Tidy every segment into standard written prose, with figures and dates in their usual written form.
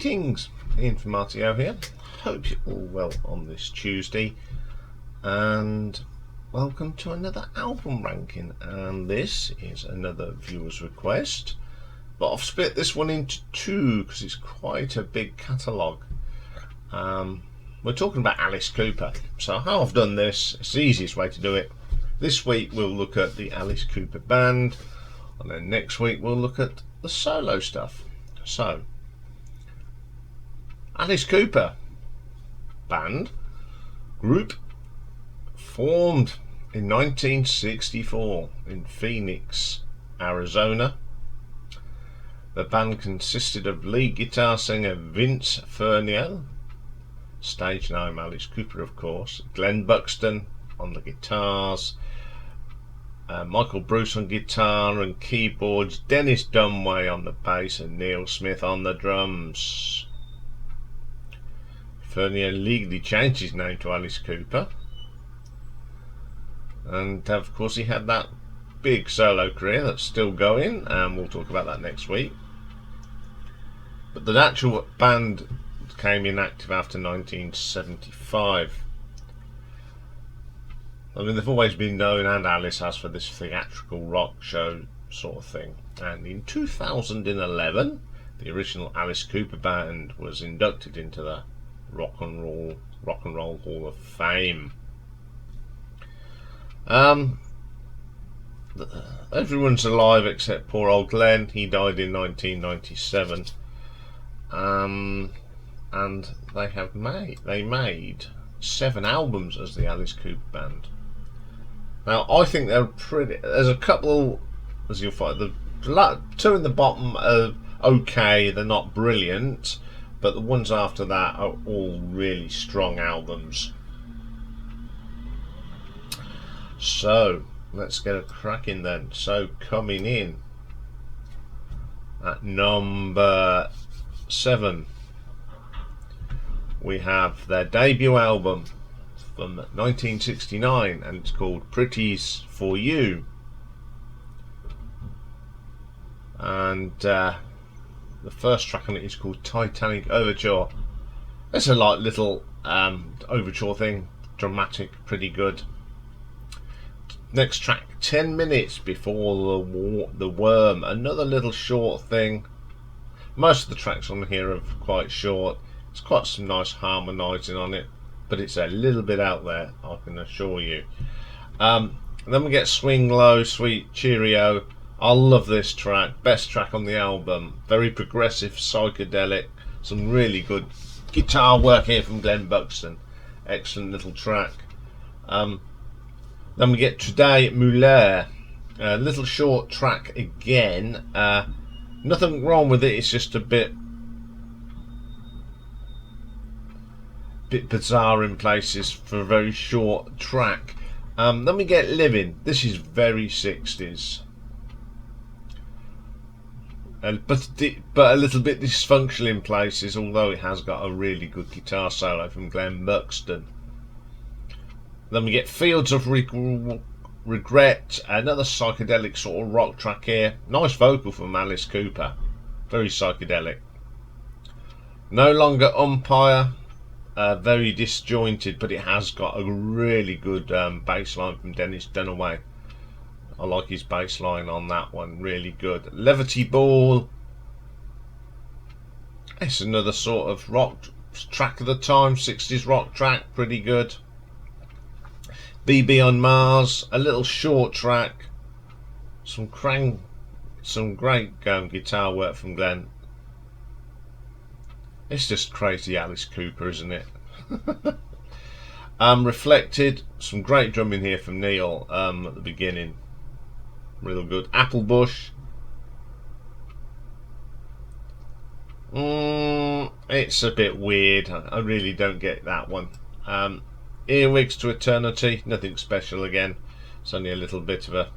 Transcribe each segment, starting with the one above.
Greetings, Iain from RTO here. Hope you're all well on this Tuesday, and welcome to another album ranking. And this is another viewer's request, but I've split this one into two because it's quite a big catalogue. We're talking about Alice Cooper, so how I've done this, it's the easiest way to do it. This week we'll look at the Alice Cooper band, and then next week we'll look at the solo stuff. So, Alice Cooper band group formed in 1964 in Phoenix, Arizona. The band consisted of lead guitar singer Vince Furniel, stage name Alice Cooper of course, Glenn Buxton on the guitars, Michael Bruce on guitar and keyboards, Dennis Dunway on the bass, and Neil Smith on the drums. Furnier legally changed his name to Alice Cooper, and of course he had that big solo career that's still going, and we'll talk about that next week. But the actual band came inactive after 1975. I mean, they've always been known, and Alice has, for this theatrical rock show sort of thing. And in 2011, the original Alice Cooper band was inducted into the Rock and Roll Hall of Fame. Everyone's alive except poor old Glenn. He died in 1997. And they made 7 albums as the Alice Cooper band. Now I think they're pretty. There's a couple, as you'll find, the 2 in the bottom are okay. They're not brilliant, but the ones after that are all really strong albums. So let's get a cracking then. So coming in at number 7, we have their debut album from 1969, and it's called Pretties for You. And the first track on it is called Titanic Overture. It's a like little overture thing, dramatic, pretty good. Next track, 10 minutes before the worm, another little short thing. Most of the tracks on here are quite short. It's quite some nice harmonising on it, but it's a little bit out there, I can assure you. Then we get Swing Low, Sweet Cheerio. I love this track, best track on the album. Very progressive, psychedelic, some really good guitar work here from Glenn Buxton. Excellent little track. Then we get Today Muller, a little short track again. Nothing wrong with it, it's just a bit bizarre in places for a very short track. Then we get Living. This is very 60s, but a little bit dysfunctional in places, although it has got a really good guitar solo from Glenn Buxton. Then we get Fields of Regret, another psychedelic sort of rock track here. Nice vocal from Alice Cooper, very psychedelic. No Longer Umpire, very disjointed, but it has got a really good bass line from Dennis Dunaway. I like his bass line on that one, really good. Levity Ball, it's another sort of rock track of the time, 60s rock track, pretty good. BB on Mars, a little short track, some great guitar work from Glenn. It's just crazy Alice Cooper, isn't it? Reflected, some great drumming here from Neil at the beginning, real good. Apple Bush, it's a bit weird, I really don't get that one. Earwigs to Eternity, nothing special again, it's only a little bit of a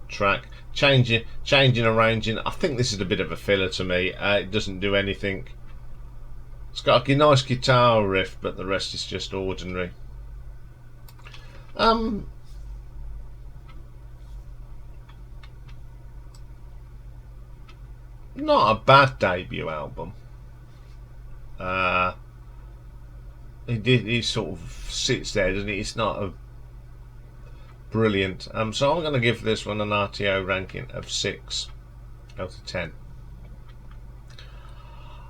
track. Changing, arranging, I think this is a bit of a filler to me. It doesn't do anything. It's got a nice guitar riff, but the rest is just ordinary. Not a bad debut album. He sort of sits there, doesn't he? It's not a brilliant. So I'm going to give this one an RTO ranking of 6 out of 10.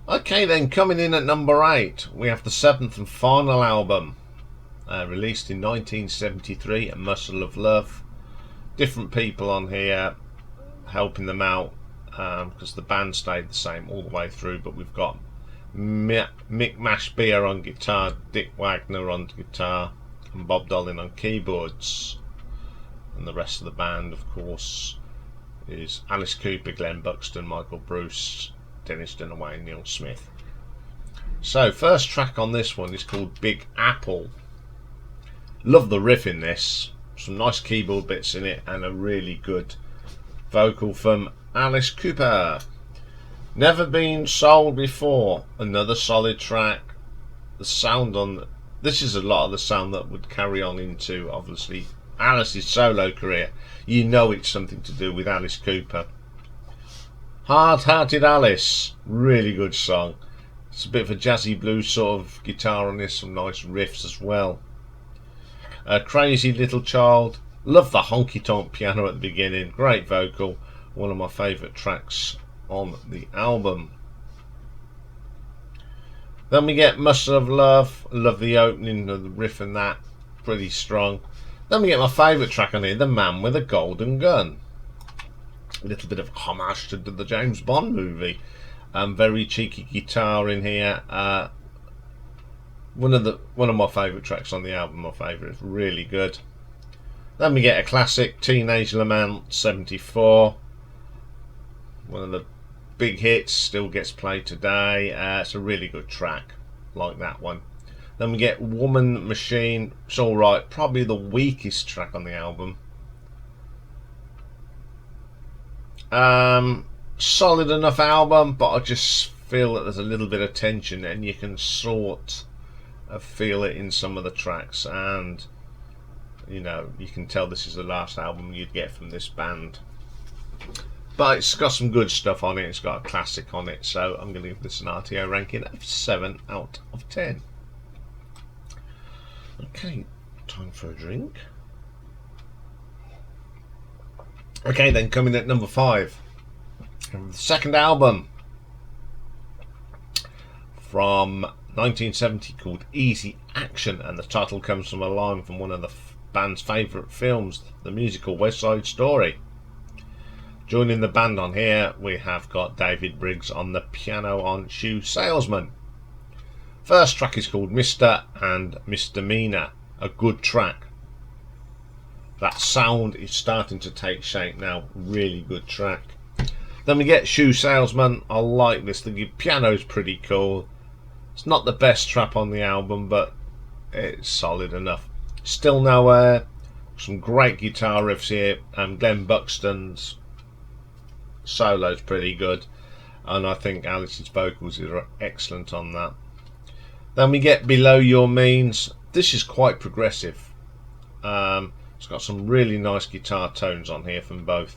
Okay, then coming in at number 8, we have the 7th and final album, released in 1973, A Muscle of Love. Different people on here helping them out, because the band stayed the same all the way through, but we've got Mick Mashbeer on guitar, Dick Wagner on guitar, and Bob Dolan on keyboards. And the rest of the band, of course, is Alice Cooper, Glenn Buxton, Michael Bruce, Dennis Dunaway, Neil Smith. So first track on this one is called Big Apple. Love the riff in this, some nice keyboard bits in it, and a really good vocal from Alice Cooper. Never Been Sold Before, another solid track. The sound on this is a lot of the sound that would carry on into, obviously, Alice's solo career. You know it's something to do with Alice Cooper. Hard-Hearted Alice, really good song. It's a bit of a jazzy blues sort of guitar on this, some nice riffs as well. Crazy Little Child, love the honky-tonk piano at the beginning, great vocal, one of my favourite tracks on the album. Then we get Muscle of Love, love the opening of the riff and that, pretty strong. Then we get my favourite track on here, The Man with a Golden Gun. A little bit of homage to the James Bond movie. Very cheeky guitar in here. One of my favourite tracks on the album, my favourite, really good. Then we get a classic, Teenage Lament 74. One of the big hits, still gets played today. It's a really good track, like that one. Then we get Woman Machine. It's alright, probably the weakest track on the album. Solid enough album, but I just feel that there's a little bit of tension, and you can sort of feel it in some of the tracks, and you know, you can tell this is the last album you'd get from this band. But it's got some good stuff on it, it's got a classic on it, so I'm going to give this an RTO ranking of 7 out of 10. Okay, time for a drink. Okay, then coming at number 5, the second album from 1970 called Easy Action, and the title comes from a line from one of the band's favourite films, the musical West Side Story. Joining the band on here, we have got David Briggs on the piano on Shoe Salesman. First track is called Mr. and Misdemeanor, a good track. That sound is starting to take shape now, really good track. Then we get Shoe Salesman. I like this, the piano's pretty cool. It's not the best track on the album, but it's solid enough. Still Nowhere, some great guitar riffs here, and Glenn Buxton's solo's pretty good, and I think Alice's vocals are excellent on that. Then we get Below Your Means. This is quite progressive. It's got some really nice guitar tones on here from both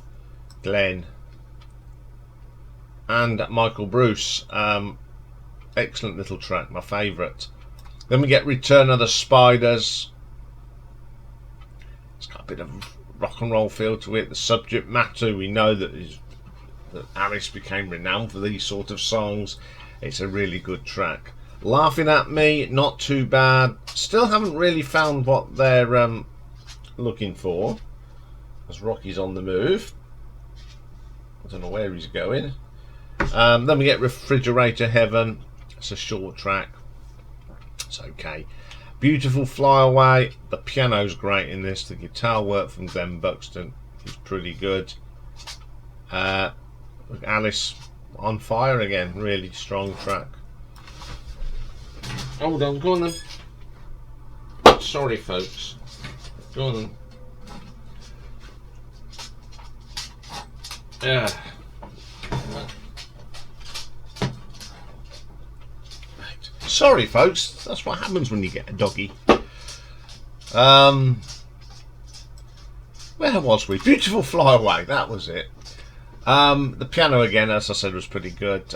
Glenn and Michael Bruce. Excellent little track, my favourite. Then we get Return of the Spiders. It's got a bit of rock and roll feel to it. The subject matter, we know that Alice became renowned for these sort of songs. It's a really good track. Laughing at Me, not too bad. Still haven't really found what they're looking for, as Rocky's on the move. I don't know where he's going. Then we get Refrigerator Heaven. It's a short track, it's okay. Beautiful Fly Away, the piano's great in this, the guitar work from Glenn Buxton is pretty good. Alice on Fire again, really strong track. Hold on, go on then. Sorry folks, go on then. Yeah. Sorry folks, that's what happens when you get a doggy. Where was we? Beautiful Fly Away, that was it. The piano again, as I said, was pretty good.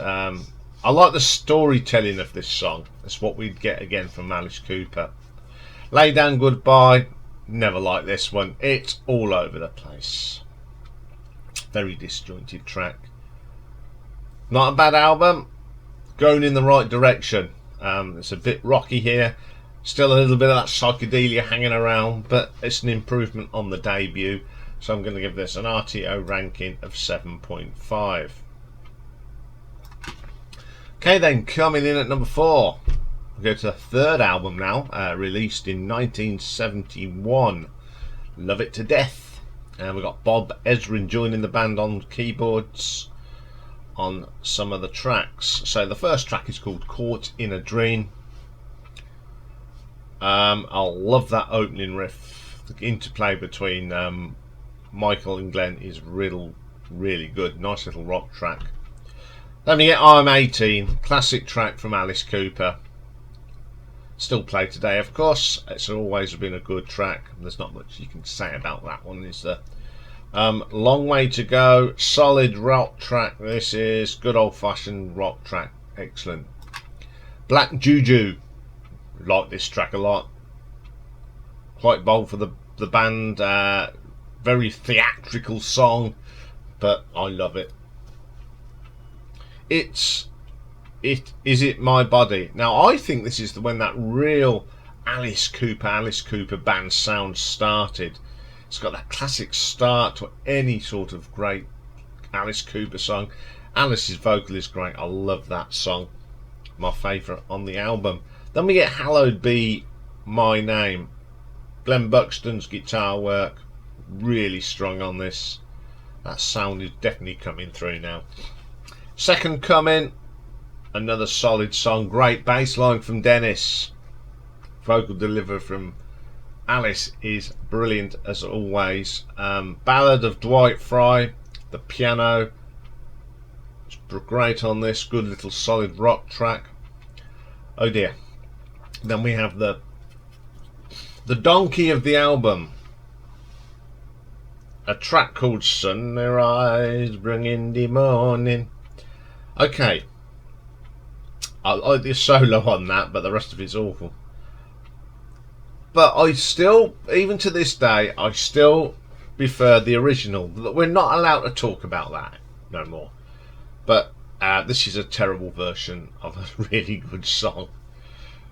I like the storytelling of this song. That's what we'd get again from Alice Cooper. Lay Down Goodbye, never like this one. It's all over the place. Very disjointed track. Not a bad album. Going in the right direction. It's a bit rocky here. Still a little bit of that psychedelia hanging around, but it's an improvement on the debut. So I'm going to give this an RTO ranking of 7.5. Okay then, coming in at number 4. We'll go to the third album now, released in 1971. Love It to Death. And we've got Bob Ezrin joining the band on keyboards on some of the tracks. So the first track is called Caught in a Dream. I love that opening riff. The interplay between Michael and Glenn is really good. Nice little rock track. Then we get I'm 18, classic track from Alice Cooper. Still played today, of course. It's always been a good track. There's not much you can say about that one, is there? Long Way to Go, solid rock track. This is good old-fashioned rock track. Excellent. Black Juju, like this track a lot. Quite bold for the band. Very theatrical song, but I love it. Is It My Body? Now I think this is when that real Alice Cooper band sound started. It's got that classic start to any sort of great Alice Cooper song. Alice's vocal is great. I love that song. My favourite on the album. Then we get Hallowed Be My Name. Glenn Buxton's guitar work, really strong on this. That sound is definitely coming through now. Second Coming, another solid song. Great bass line from Dennis. Vocal delivery from Alice is brilliant as always. Ballad of Dwight Fry, the piano is great on this. Good little solid rock track. Oh dear. Then we have the donkey of the album, a track called Sunrise Bringing the Morning. Okay, I like the solo on that, but the rest of it's awful. But I still, even to this day, I still prefer the original. We're not allowed to talk about that no more. But this is a terrible version of a really good song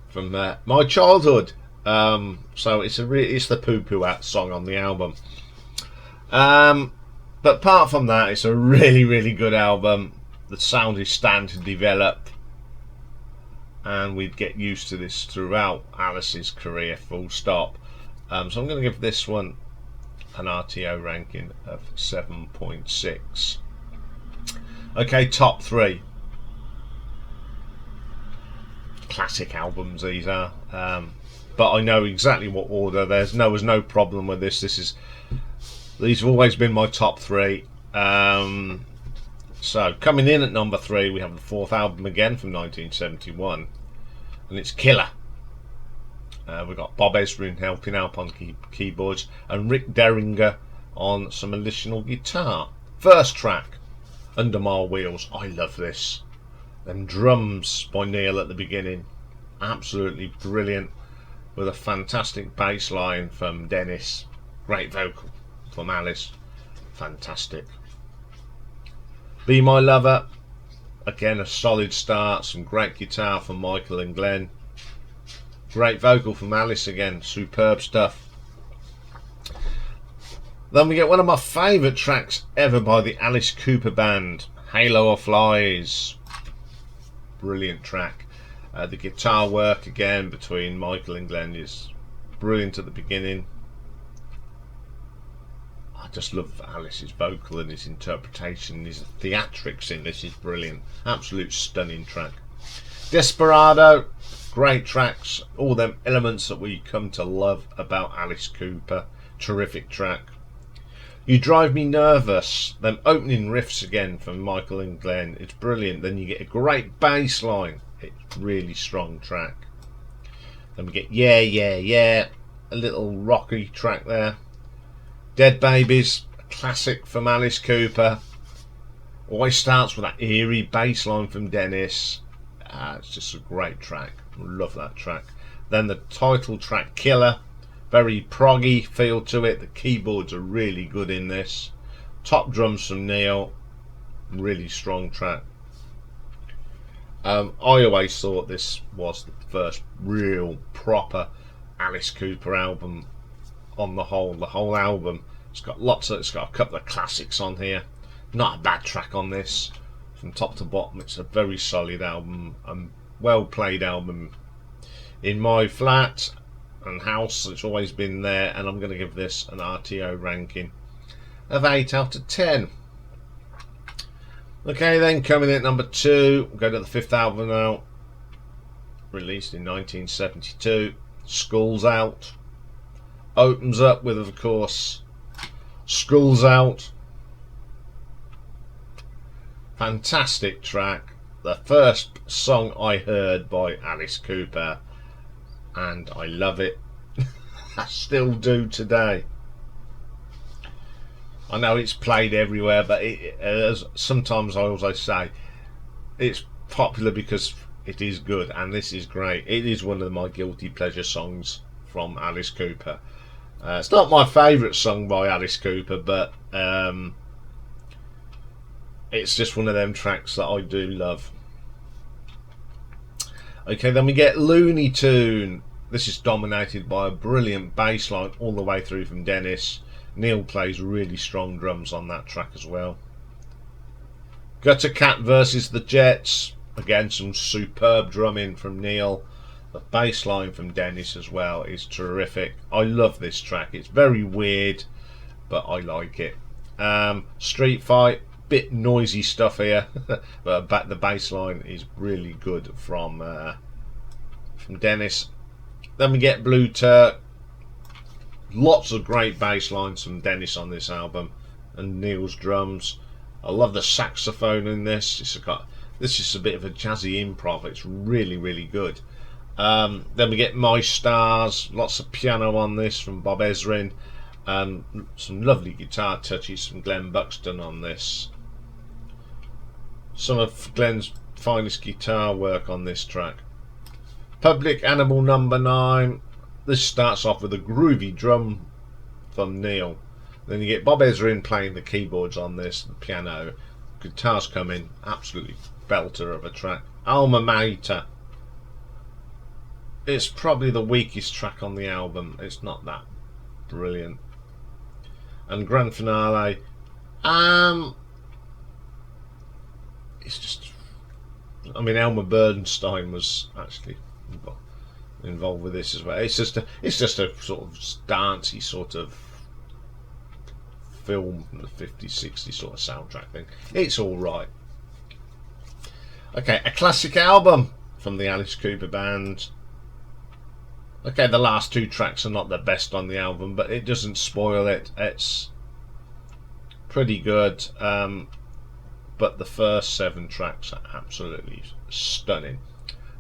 from my childhood. So it's the Poo Poo Hat song on the album. But apart from that, it's a really good album. The sound is starting to develop, and we'd get used to this throughout Alice's career, full stop. So I'm going to give this one an RTO ranking of 7.6. Okay, top 3. Classic albums these are, but I know exactly what order. There was no problem with this. These have always been my top 3. So coming in at number 3, we have the fourth album again from 1971, and it's Killer. We've got Bob Ezrin helping out on keyboards and Rick Derringer on some additional guitar. First track, Under My Wheels. I love this. Them drums by Neil at the beginning, absolutely brilliant, with a fantastic bass line from Dennis. Great vocal from Alice, fantastic. Be My Lover, again a solid start, some great guitar from Michael and Glenn. Great vocal from Alice again, superb stuff. Then we get one of my favourite tracks ever by the Alice Cooper Band, Halo of Flies. Brilliant track. The guitar work again between Michael and Glenn is brilliant at the beginning. I just love Alice's vocal and his interpretation. His theatrics in this is brilliant. Absolute stunning track. Desperado, great tracks. All them elements that we come to love about Alice Cooper. Terrific track. You Drive Me Nervous. Them opening riffs again from Michael and Glenn. It's brilliant. Then you get a great bass line. It's really strong track. Then we get Yeah, Yeah, Yeah. A little rocky track there. Dead Babies, a classic from Alice Cooper. Always starts with that eerie bass line from Dennis. It's just a great track. Love that track. Then the title track, Killer. Very proggy feel to it. The keyboards are really good in this. Top drums from Neil. Really strong track. I always thought this was the first real proper Alice Cooper album on the whole. The whole album. It's got a couple of classics on here. Not a bad track on this. From top to bottom, it's a very solid album, a well played album. In my flat and house, it's always been there, and I'm going to give this an RTO ranking of 8 out of 10. Okay, then coming in at number 2, we'll go to the 5th album now, released in 1972. School's Out. Opens up with, of course, School's Out. Fantastic track. The first song I heard by Alice Cooper, and I love it. I still do today. I know it's played everywhere, but sometimes I also say it's popular because it is good, and this is great. It is one of my guilty pleasure songs from Alice Cooper. It's not my favourite song by Alice Cooper, but it's just one of them tracks that I do love. Okay, then we get Looney Tune. This is dominated by a brilliant bass line all the way through from Dennis. Neil plays really strong drums on that track as well. Gutter Cat versus the Jets. Again, some superb drumming from Neil. The bass line from Dennis as well is terrific. I love this track. It's very weird, but I like it. Street Fight. Bit noisy stuff here, but the bass line is really good from Dennis. Then we get Blue Turk. Lots of great bass lines from Dennis on this album, and Neil's drums. I love the saxophone in this. This is a bit of a jazzy improv. It's really, really good. Then we get My Stars. Lots of piano on this from Bob Ezrin, and some lovely guitar touches from Glenn Buxton on this. Some of Glenn's finest guitar work on this track. Public Animal number 9. This starts off with a groovy drum from Neil. Then you get Bob Ezrin playing the keyboards on this, the piano. Guitars come in, absolutely belter of a track. Alma Mater. It's probably the weakest track on the album. It's not that brilliant. And Grand Finale. It's just, I mean, Elmer Bernstein was actually involved with this as well. It's just a sort of dancey sort of film from the 50s, 60s sort of soundtrack thing. It's all right. Okay, a classic album from the Alice Cooper Band. Okay, the last 2 tracks are not the best on the album, but it doesn't spoil it. It's pretty good. But the first 7 tracks are absolutely stunning.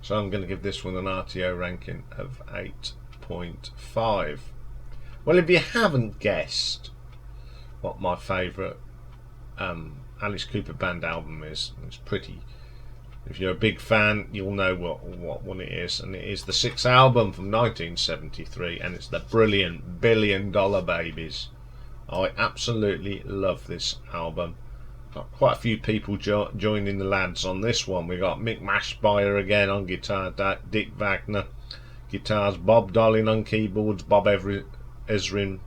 So I'm going to give this one an RTO ranking of 8.5. Well, if you haven't guessed what my favourite Alice Cooper Band album is, it's Pretty. If you're a big fan, you'll know what one it is, and it is the 6th album from 1973, and it's the brilliant $1 Billion Babies. I absolutely love this album. Got quite a few people joining the lads on this one. We got Mick Mashmeyer again on guitar, Dick Wagner guitars, Bob Dollin on keyboards, Bob Ezrin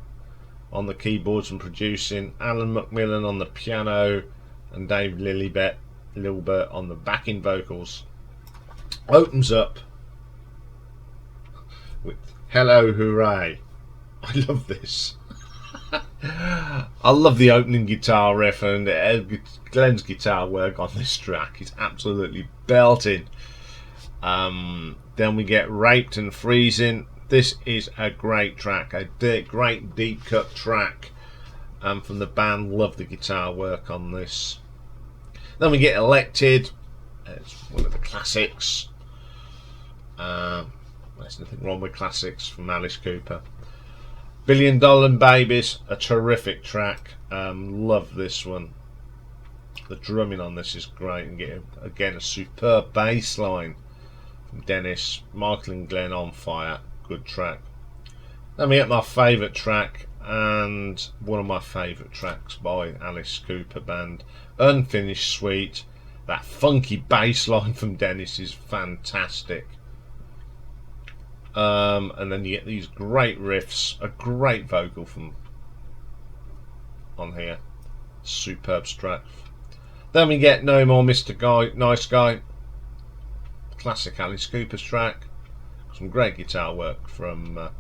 on the keyboards and producing, Alan McMillan on the piano, and Dave Lilbert on the backing vocals. Opens up with Hello Hooray. I love this. I love the opening guitar riff, and Glenn's guitar work on this track is absolutely belting. Then we get Raped and Freezing. This is a great track, a great deep cut track from the band. Love the guitar work on this. Then we get Elected. It's one of the classics. There's nothing wrong with classics from Alice Cooper. $1 Billion Babies, a terrific track. Love this one. The drumming on this is great, and get again a superb bass line from Dennis. Michael and Glenn on fire, good track. Then we get my favourite track, and one of my favourite tracks by Alice Cooper Band, Unfinished Suite. That funky bass line from Dennis is fantastic. And then you get these great riffs, a great vocal from on here, superb track. Then we get No More Mr. Guy, Nice Guy, classic Alice Cooper's track. Some great guitar work from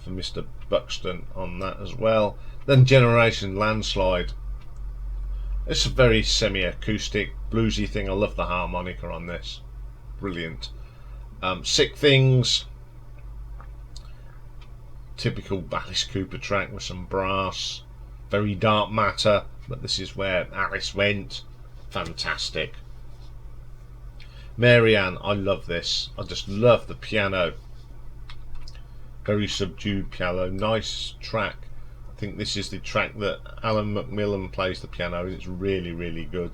Mr. Buxton on that as well. Then Generation Landslide. It's a very semi-acoustic, bluesy thing. I love the harmonica on this. Brilliant. Sick Things. Typical Alice Cooper track with some brass. Very Dark Matter, but this is where Alice went. Fantastic. Marianne, I love this. I just love the piano. Very subdued piano, nice track. I think this is the track that Alan Macmillan plays the piano, and it's really, really good.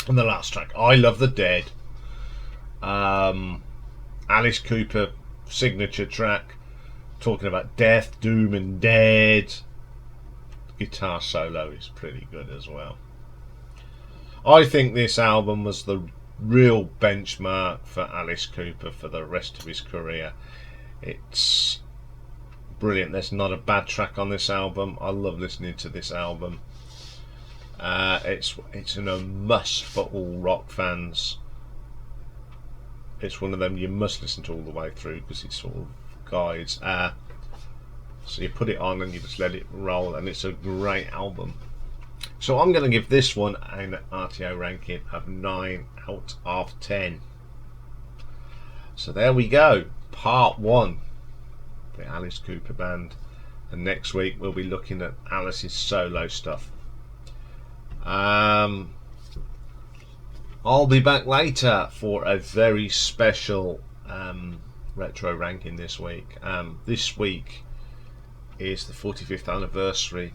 And the last track, I Love the Dead. Alice Cooper signature track, talking about death, doom and dead. The guitar solo is pretty good as well. I think this album was the real benchmark for Alice Cooper for the rest of his career. It's brilliant. There's not a bad track on this album. I love listening to this album. It's a must for all rock fans. It's one of them you must listen to all the way through, because it sort of guides. So you put it on and you just let it roll, and it's a great album. So I'm going to give this one an RTO ranking of 9 out of 10. So there we go, part 1, the Alice Cooper Band, and next week we'll be looking at Alice's solo stuff. I'll be back later for a very special retro ranking this week. This week is the 45th anniversary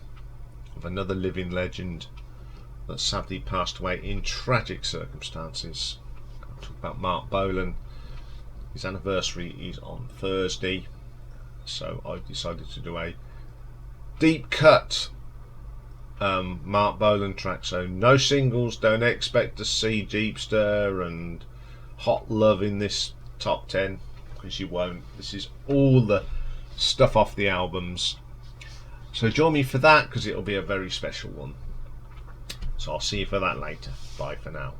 of another living legend that sadly passed away in tragic circumstances. I'll talk about Mark Bolan. His anniversary is on Thursday, so I decided to do a deep cut Mark Bolan track. So no singles, don't expect to see Jeepster and Hot Love in this top 10, because you won't. This is all the stuff off the albums. So join me for that, because it'll be a very special one. So I'll see you for that later. Bye for now.